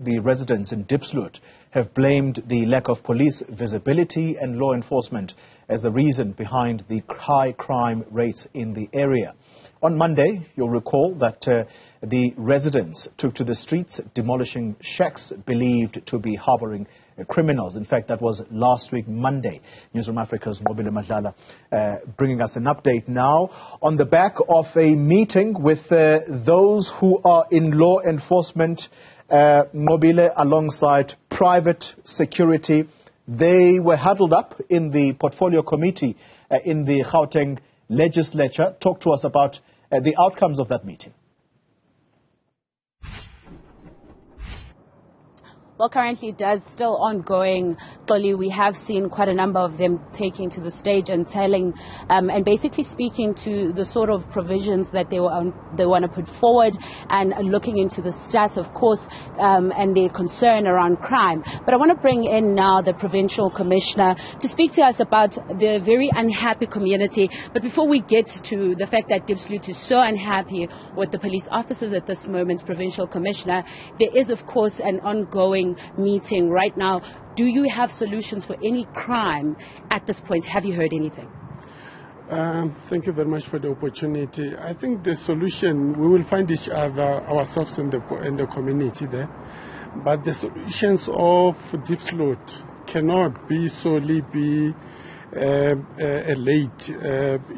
The residents in Diepsloot have blamed the lack of police visibility and law enforcement as the reason behind the high crime rates in the area. On Monday, you'll recall that the residents took to the streets demolishing shacks believed to be harbouring criminals. In fact, that was last week, Monday. Newzroom Afrika's Nqobile Madlala bringing us an update now on the back of a meeting with those who are in law enforcement, Nqobile, alongside private security. They were huddled up in the portfolio committee in the Gauteng legislature. Talk to us about the outcomes of that meeting. Well, currently it is still ongoing. Clearly, we have seen quite a number of them taking to the stage and telling and basically speaking to the sort of provisions that they want to put forward and looking into the stats, of course, and their concern around crime. But I want to bring in now the provincial commissioner to speak to us about the very unhappy community. But before we get to the fact that Diepsloot is so unhappy with the police officers at this moment, provincial commissioner, there is, of course, an ongoing meeting right now. Do you have solutions for any crime at this point? Have you heard anything? Thank you very much for the opportunity. I think the solution, we will find each other ourselves in the community there. But the solutions of Diepsloot cannot be solely laid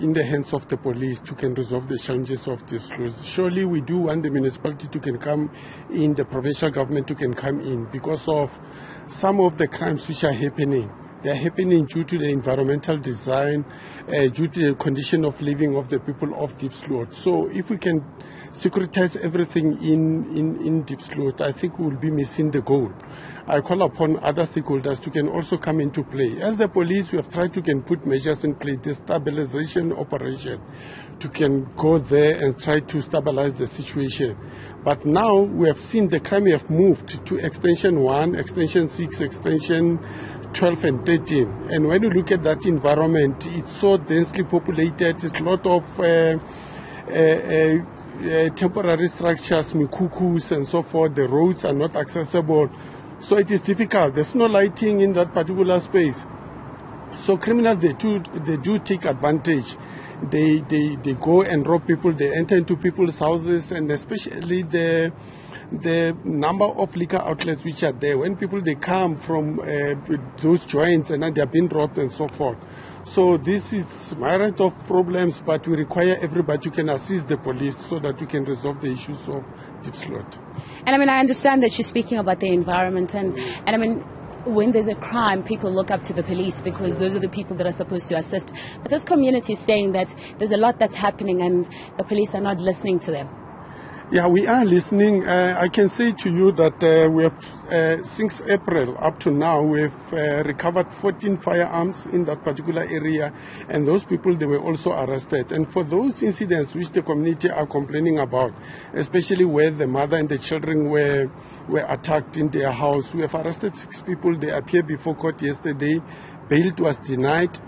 in the hands of the police to can resolve the challenges of Diepsloot. Surely we do want the municipality to can come in, the provincial government to can come in, because of some of the crimes which are happening. They are happening due to the environmental design, due to the condition of living of the people of Diepsloot. So if we can securitize everything in Diepsloot, I think we will be missing the goal. I call upon other stakeholders to can also come into play. As the police, we have tried to can put measures in place, the stabilization operation, to can go there and try to stabilize the situation. But now we have seen the crime have moved to extension 1, extension 6, extension 12 and 13. And when you look at that environment, it's so densely populated, it's a lot of temporary structures, mikukus and so forth. The roads are not accessible. So it is difficult. There's no lighting in that particular space. So criminals, they do take advantage. They go and rob people. They enter into people's houses, and especially the number of liquor outlets which are there. When people, they come from those joints and then they are being robbed and so forth. So this is a myriad of problems, but we require everybody who can assist the police so that we can resolve the issues of Diepsloot. And I mean, I understand that you're speaking about the environment, and I mean, when there's a crime, people look up to the police because those are the people that are supposed to assist. But this community is saying that there's a lot that's happening and the police are not listening to them. Yeah, we are listening. I can say to you that we have, since April up to now, we've recovered 14 firearms in that particular area, and those people, they were also arrested. And for those incidents which the community are complaining about, especially where the mother and the children were attacked in their house, we have arrested 6 people. They appeared before court yesterday. Bail was denied.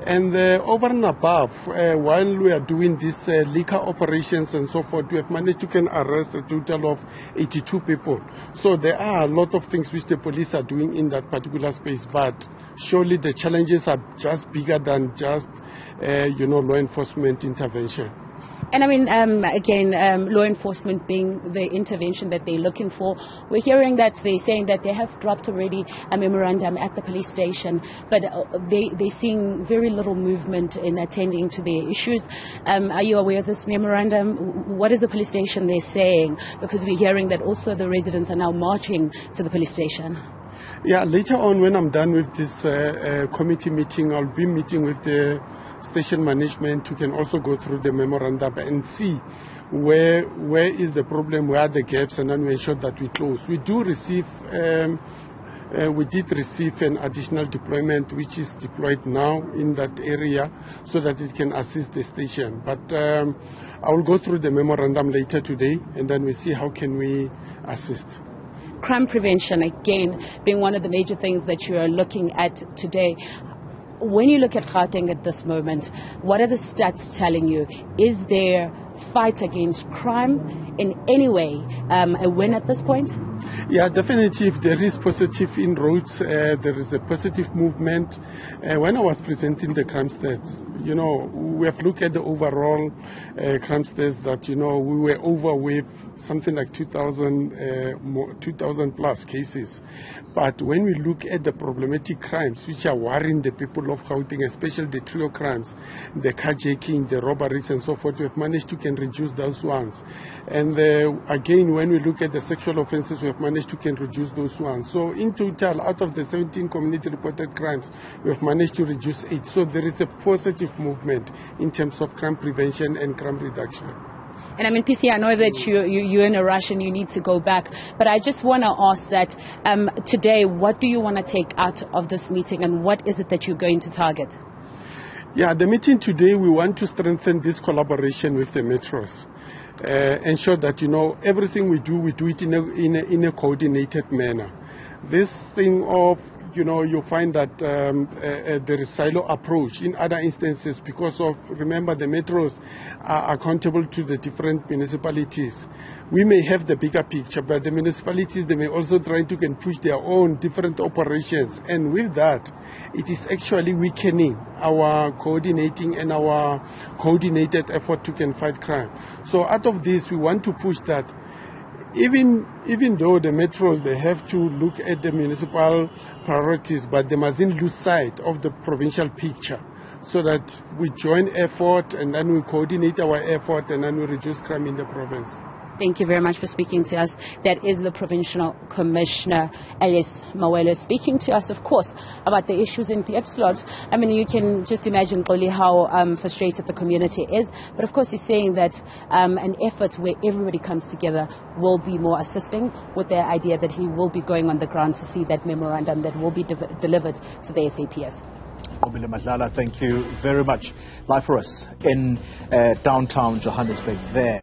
And over and above, while we are doing these liquor operations and so forth, we have managed to can arrest a total of 82 people. So there are a lot of things which the police are doing in that particular space, but surely the challenges are just bigger than just, law enforcement intervention. And I mean, again, law enforcement being the intervention that they're looking for. We're hearing that they're saying that they have dropped already a memorandum at the police station, but they're seeing very little movement in attending to their issues. Are you aware of this memorandum? What is the police station they're saying? Because we're hearing that also the residents are now marching to the police station. Yeah, later on when I'm done with this committee meeting, I'll be meeting with the station management who can also go through the memorandum and see where is the problem, where are the gaps, and then we ensure that we close. We did receive an additional deployment which is deployed now in that area so that it can assist the station. But I will go through the memorandum later today, and then we see how can we assist. Crime prevention, again, being one of the major things that you are looking at today. When you look at Gauteng at this moment, what are the stats telling you? Is there fight against crime in any way a win at this point? Yeah, definitely. There is positive inroads. There is a positive movement. When I was presenting the crime stats, we have looked at the overall crime stats that, we were over with something like 2,000 plus cases. But when we look at the problematic crimes which are worrying the people of Gauteng, especially the trio crimes, the carjacking, the robberies and so forth, we have managed to reduce those ones. And again, when we look at the sexual offences, we have managed to reduce those ones. So in total, out of the 17 community reported crimes, we have managed to reduce 8. So there is a positive movement in terms of crime prevention and crime reduction. And I mean, PC, I know that you're in a rush and you need to go back, but I just want to ask that today, what do you want to take out of this meeting and what is it that you're going to target? Yeah, the meeting today, we want to strengthen this collaboration with the metros. Ensure that, everything we do it in a coordinated manner. This thing of, you find that there is silo approach in other instances because of, remember, the metros are accountable to the different municipalities. We may have the bigger picture, but the municipalities, they may also try to push their own different operations. And with that, it is actually weakening our coordinating and our coordinated effort to fight crime. So out of this, we want to push that. Even though the metros, they have to look at the municipal priorities, but they mustn't lose sight of the provincial picture so that we join effort and then we coordinate our effort and then we reduce crime in the province. Thank you very much for speaking to us. That is the Provincial Commissioner, Elias Mawela, speaking to us, of course, about the issues in Diepsloot. I mean, you can just imagine, Qoli, how frustrated the community is. But, of course, he's saying that an effort where everybody comes together will be more assisting, with the idea that he will be going on the ground to see that memorandum that will be delivered to the SAPS. Nqobile Madlala, thank you very much. Live for us in downtown Johannesburg there.